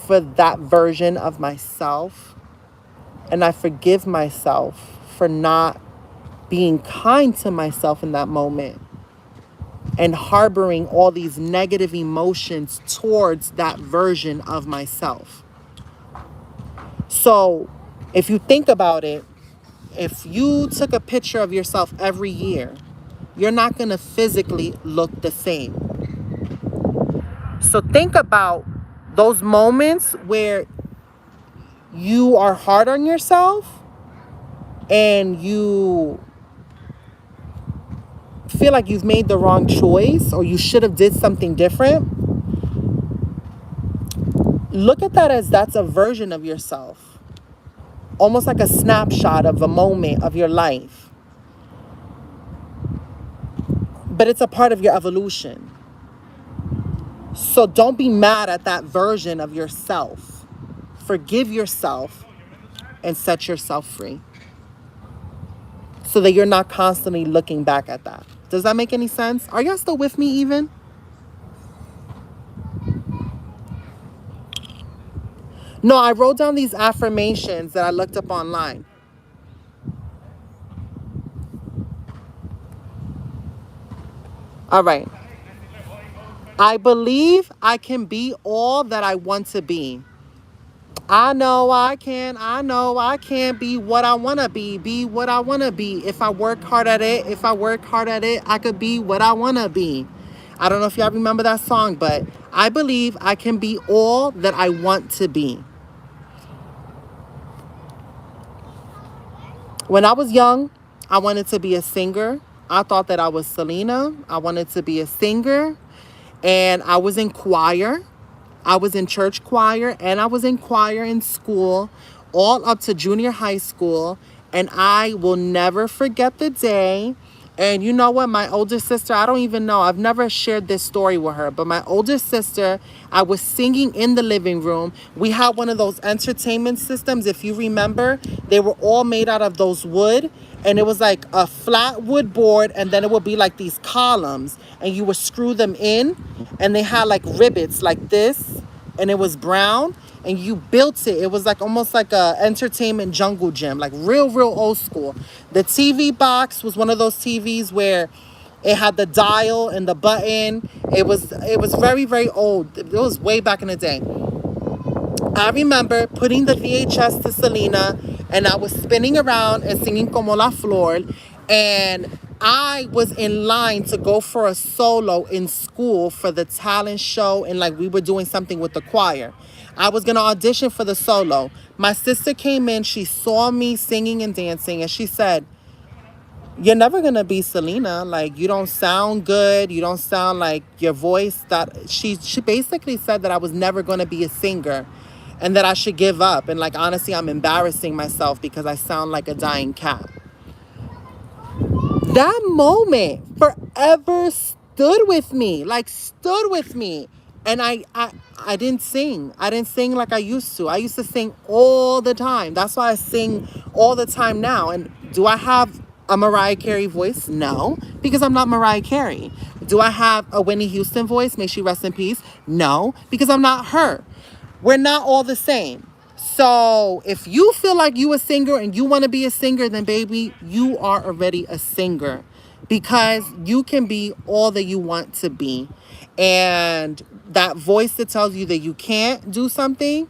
for that version of myself, and I forgive myself for not being kind to myself in that moment and harboring all these negative emotions towards that version of myself. So if you think about it, if you took a picture of yourself every year, you're not going to physically look the same. So think about those moments where you are hard on yourself and you feel like you've made the wrong choice or you should have did something different. Look at that as that's a version of yourself, almost like a snapshot of a moment of your life, but it's a part of your evolution. So don't be mad at that version of yourself. Forgive yourself and set yourself free so that you're not constantly looking back at that. Does that make any sense? Are y'all still with me even? No, I wrote down these affirmations that I looked up online. All right. I believe I can be all that I want to be. I know I can be what I want to be what I want to be. If I work hard at it, I could be what I want to be. I don't know if y'all remember that song, but I believe I can be all that I want to be. When I was young, I wanted to be a singer. I thought that I was Selena. I wanted to be a singer, and I was in choir. I was in church choir and I was in choir in school, all up to junior high school. And I will never forget the day. And you know what? My older sister, I don't even know. I've never shared this story with her. But my older sister, I was singing in the living room. We had one of those entertainment systems. If you remember, they were all made out of those wood. And it was like a flat wood board. And then it would be like these columns. And you would screw them in. And they had like rivets like this. And it was brown. And you built it. It was like almost like a entertainment jungle gym, like real old school. The TV box was one of those TVs where it had the dial and the button. It was very old. It was way back in the day. I remember putting the VHS to Selena, and I was spinning around and singing Como la Flor, and I was in line to go for a solo in school for the talent show, and like we were doing something with the choir. I was going to audition for the solo. My sister came in, she saw me singing and dancing, and she said, "You're never going to be Selena. Like, you don't sound good. You don't sound like your voice." That she basically said that I was never going to be a singer and that I should give up. And like, honestly, I'm embarrassing myself because I sound like a dying cat. That moment forever stood with me, and I didn't sing. I didn't sing like I used to. I used to sing all the time. That's why I sing all the time now. And do I have a Mariah Carey voice? No, because I'm not Mariah Carey. Do I have a Whitney Houston voice? May she rest in peace. No, because I'm not her. We're not all the same. So if you feel like you a singer and you want to be a singer, then baby, you are already a singer, because you can be all that you want to be. And that voice that tells you that you can't do something,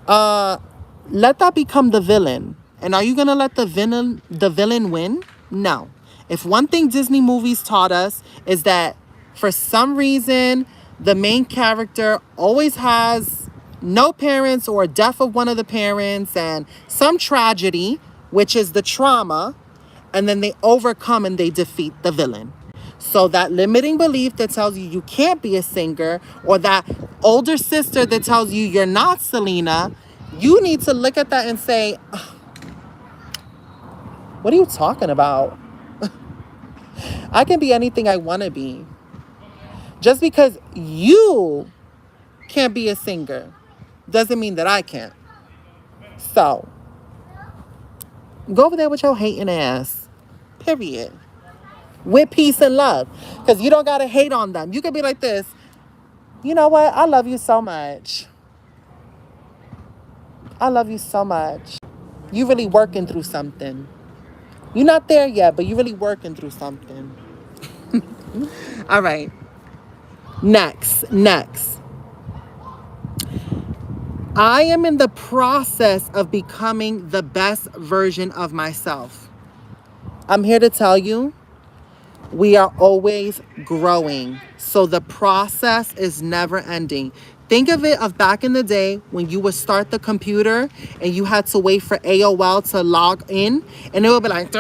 let that become the villain. And are you going to let the villain win? No. If one thing Disney movies taught us is that for some reason, the main character always has no parents or a death of one of the parents and some tragedy, which is the trauma, and then they overcome and they defeat the villain. So that limiting belief that tells you you can't be a singer, or that older sister that tells you you're not Selena, you need to look at that and say, what are you talking about? I can be anything I want to be. Just because you can't be a singer doesn't mean that I can't. So, go over there with your hating ass. Period. With peace and love. Because you don't got to hate on them. You can be like this. You know what? I love you so much. I love you so much. You really working through something. You're not there yet, but you're really working through something. All right. Next. I am in the process of becoming the best version of myself. I'm here to tell you, we are always growing. So the process is never ending. Think of it of back in the day when you would start the computer and you had to wait for AOL to log in, and it would be like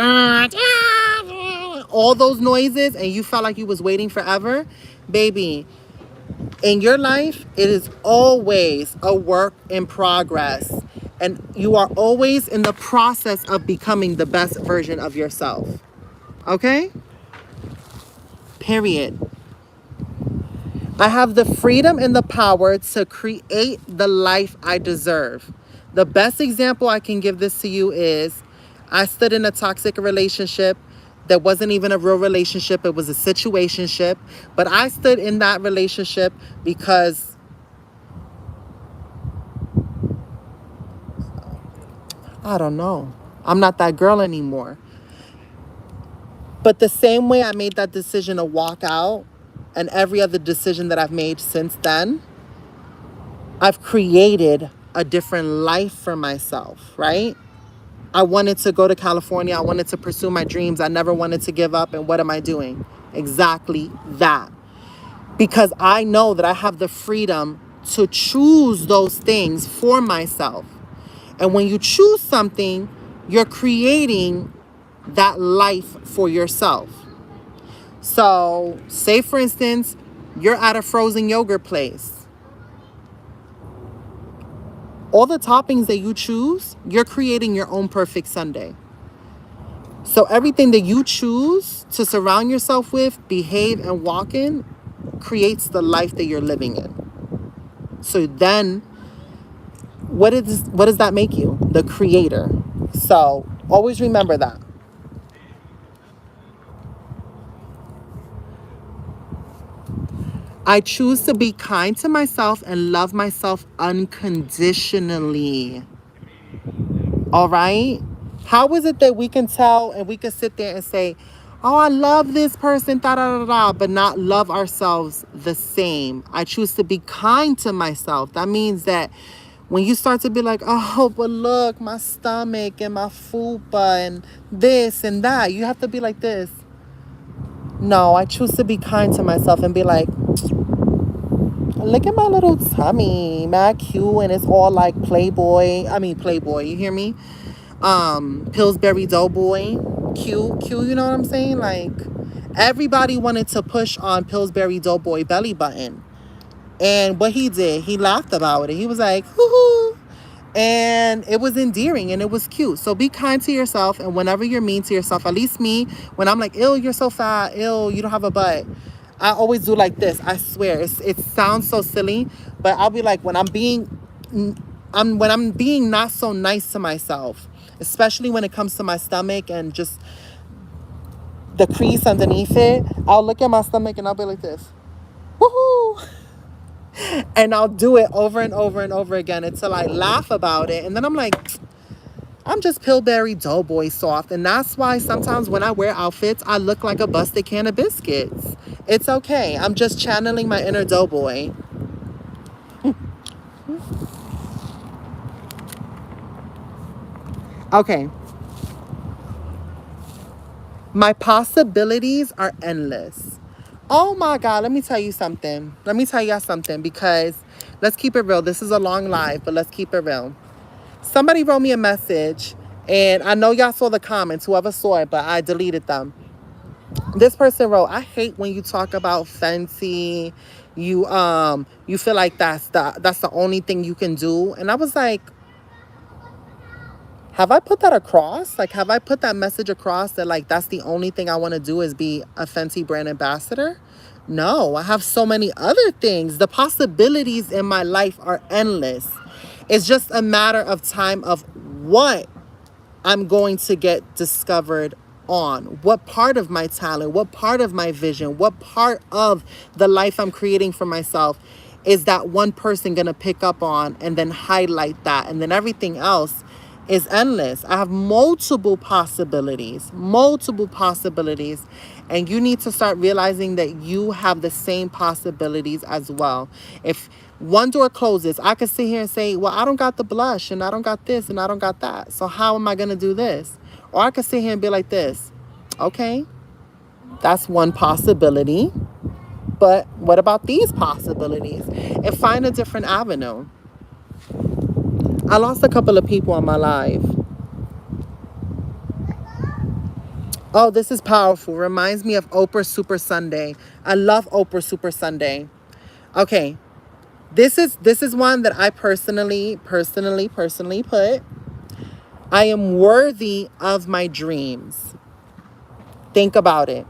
all those noises, and you felt like you was waiting forever. Baby, in your life, it is always a work in progress. And you are always in the process of becoming the best version of yourself. Okay? Period. I have the freedom and the power to create the life I deserve. The best example I can give this to you is I stood in a toxic relationship that wasn't even a real relationship. It was a situationship. But I stood in that relationship because I don't know. I'm not that girl anymore. But the same way I made that decision to walk out, and every other decision that I've made since then, I've created a different life for myself, right? I wanted to go to California. I wanted to pursue my dreams. I never wanted to give up. And what am I doing? Exactly that. Because I know that I have the freedom to choose those things for myself. And when you choose something, you're creating that life for yourself. So, say for instance, you're at a frozen yogurt place. All the toppings that you choose, you're creating your own perfect sundae. So everything that you choose to surround yourself with, behave, and walk in creates the life that you're living in. So then, what does that make you? The creator. So always remember that. I choose to be kind to myself and love myself unconditionally. All right? How is it that we can tell and we can sit there and say, oh, I love this person, da da da da, but not love ourselves the same? I choose to be kind to myself. That means that when you start to be like, oh, but look, my stomach and my fupa and this and that, you have to be like this. No, I choose to be kind to myself and be like, look at my little tummy, mad cute, and it's all like Playboy, you hear me? Pillsbury Doughboy, cute, you know what I'm saying? Like, everybody wanted to push on Pillsbury Doughboy belly button. And what he did, he laughed about it. He was like, hoo-hoo. And it was endearing and it was cute. So be kind to yourself. And whenever you're mean to yourself, at least me, when I'm like, ew, you're so fat, ew, you don't have a butt, I always do like this. I swear, it sounds so silly, but I'll be like, when I'm being not so nice to myself, especially when it comes to my stomach and just the crease underneath it, I'll look at my stomach and I'll be like this, woohoo. And I'll do it over and over and over again until I laugh about it. And then I'm like, I'm just Pillsbury Doughboy soft. And that's why sometimes when I wear outfits, I look like a busted can of biscuits. It's okay. I'm just channeling my inner Doughboy. Okay. My possibilities are endless. Oh my God, let me tell you something. Let me tell y'all something, because let's keep it real. This is a long live, but let's keep it real. Somebody wrote me a message, and I know y'all saw the comments, whoever saw it, but I deleted them. This person wrote, I hate when you talk about fancy. You feel like that's the only thing you can do. And I was like, have I put that across? Like, have I put that message across that, like, that's the only thing I want to do is be a Fenty brand ambassador? No, I have so many other things. The possibilities in my life are endless. It's just a matter of time of what I'm going to get discovered on. What part of my talent, what part of my vision, what part of the life I'm creating for myself is that one person going to pick up on and then highlight that? And then everything else is endless. I have multiple possibilities. And you need to start realizing that you have the same possibilities as well. If one door closes, I could sit here and say, well, I don't got the blush and I don't got this and I don't got that. So how am I going to do this? Or I could sit here and be like this. Okay, that's one possibility. But what about these possibilities? And find a different avenue. I lost a couple of people on my life. Oh, this is powerful. Reminds me of Oprah Super Sunday. I love Oprah Super Sunday. Okay. This is one that I personally put. I am worthy of my dreams. Think about it.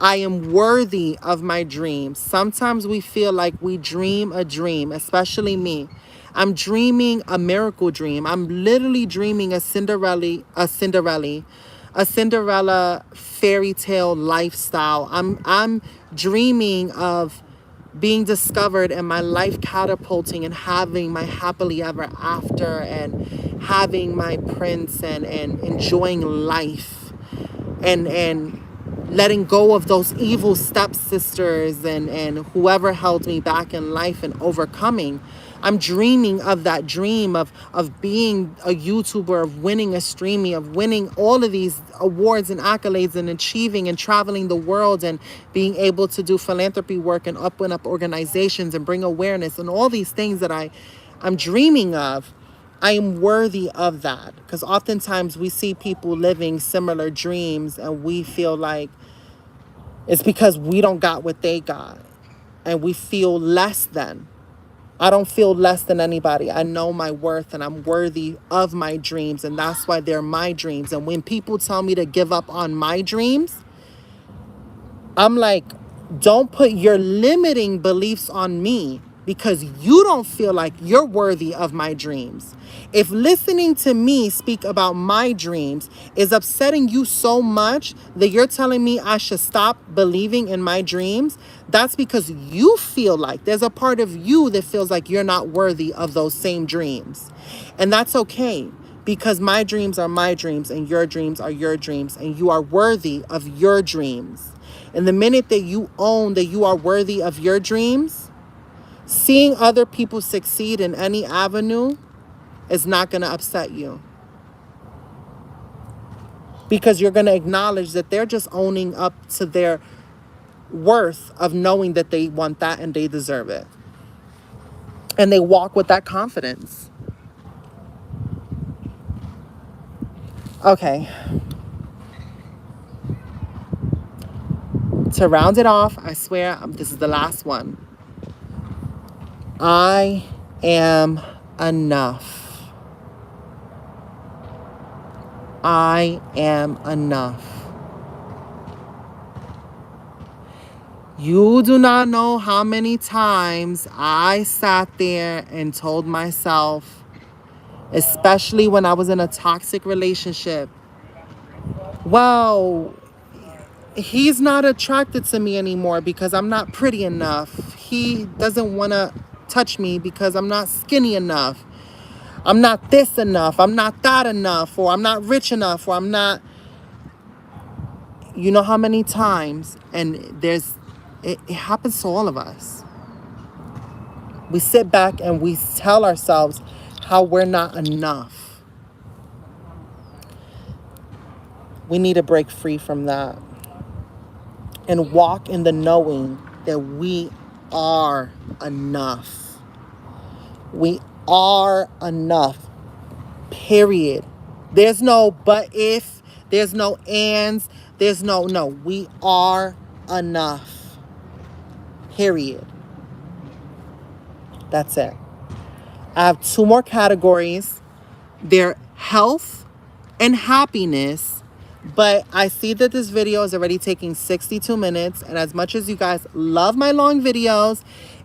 I am worthy of my dreams. Sometimes we feel like we dream a dream, especially me. I'm dreaming a miracle dream. I'm literally dreaming a Cinderella fairy tale lifestyle. I'm dreaming of being discovered and my life catapulting and having my happily ever after and having my prince and enjoying life and letting go of those evil stepsisters and whoever held me back in life and overcoming. I'm dreaming of that dream of being a YouTuber, of winning a streaming, of winning all of these awards and accolades and achieving and traveling the world and being able to do philanthropy work and open up organizations and bring awareness and all these things that I'm dreaming of. I am worthy of that, because oftentimes we see people living similar dreams and we feel like it's because we don't got what they got and we feel less than. I don't feel less than anybody. I know my worth and I'm worthy of my dreams, and that's why they're my dreams. And when people tell me to give up on my dreams, I'm like, don't put your limiting beliefs on me because you don't feel like you're worthy of my dreams. If listening to me speak about my dreams is upsetting you so much that you're telling me I should stop believing in my dreams, that's because you feel like there's a part of you that feels like you're not worthy of those same dreams. And that's okay, because my dreams are my dreams and your dreams are your dreams, and you are worthy of your dreams. And the minute that you own that you are worthy of your dreams, seeing other people succeed in any avenue is not going to upset you. Because you're going to acknowledge that they're just owning up to their worth of knowing that they want that and they deserve it. And they walk with that confidence. Okay. To round it off, I swear this is the last one. I am enough. I am enough. You do not know how many times I sat there and told myself, especially when I was in a toxic relationship, well, he's not attracted to me anymore because I'm not pretty enough. He doesn't want to touch me because I'm not skinny enough. I'm not this enough. I'm not that enough. Or I'm not rich enough. Or I'm not... You know how many times, and it happens to all of us. We sit back and we tell ourselves how we're not enough. We need to break free from that and walk in the knowing that we are enough. We are enough. Period. There's no but if, there's no ands, there's no. We are enough. Period. That's it. I have 2 more categories. They're health and happiness. But I see that this video is already taking 62 minutes. And as much as you guys love my long videos,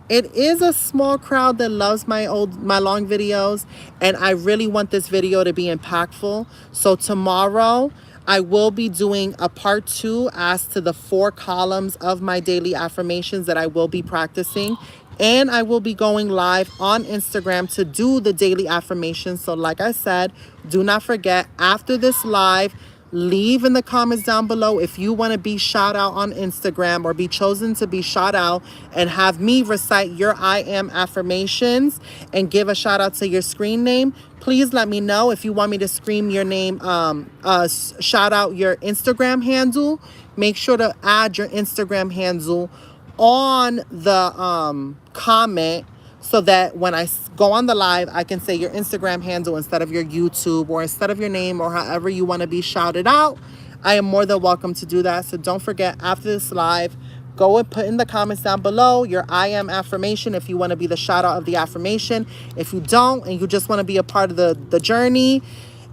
it is a small crowd that loves my long videos. And I really want this video to be impactful. So tomorrow, I will be doing a part 2 as to the 4 columns of my daily affirmations that I will be practicing. And I will be going live on Instagram to do the daily affirmations. So like I said, do not forget, after this live, leave in the comments down below if you want to be shout out on Instagram or be chosen to be shout out and have me recite your I am affirmations and give a shout out to your screen name. Please let me know if you want me to scream your name, shout out your Instagram handle. Make sure to add your Instagram handle on the comment so that when I go on the live, I can say your Instagram handle instead of your YouTube or instead of your name or however you want to be shouted out. I am more than welcome to do that. So don't forget, after this live, go and put in the comments down below your I am affirmation if you want to be the shout out of the affirmation. If you don't and you just want to be a part of the journey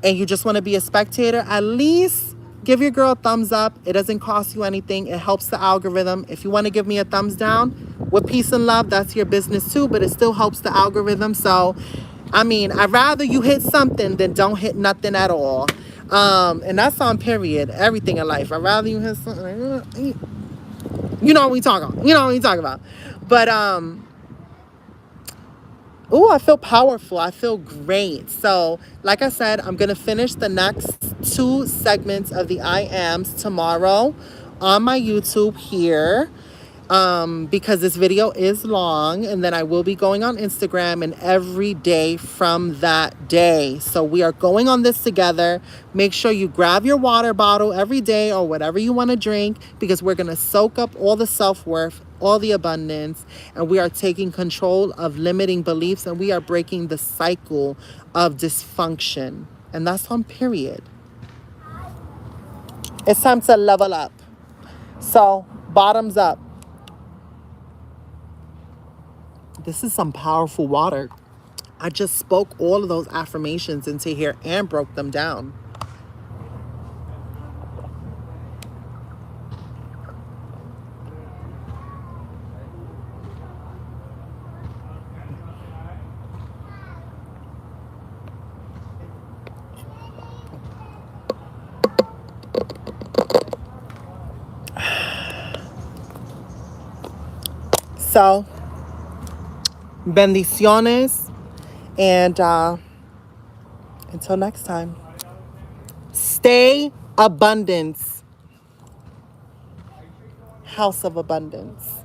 and you just want to be a spectator, at least give your girl a thumbs up. It doesn't cost you anything. It helps the algorithm. If you want to give me a thumbs down with peace and love, that's your business too, but it still helps the algorithm. So, I mean, I'd rather you hit something than don't hit nothing at all. And that's on period. Everything in life. I'd rather you hit something. You know what we talking about. You know what we talking about. But, oh, I feel powerful. I feel great. So, like I said, I'm going to finish the next 2 segments of the I Ams tomorrow on my YouTube here, because this video is long, and then I will be going on Instagram and every day from that day. So we are going on this together. Make sure you grab your water bottle every day or whatever you want to drink, because we're going to soak up all the self-worth, all the abundance, and we are taking control of limiting beliefs, and we are breaking the cycle of dysfunction. And that's on period. It's time to level up. So, bottoms up. This is some powerful water. I just spoke all of those affirmations into here and broke them down. So, bendiciones. And until next time, stay abundance. House of abundance.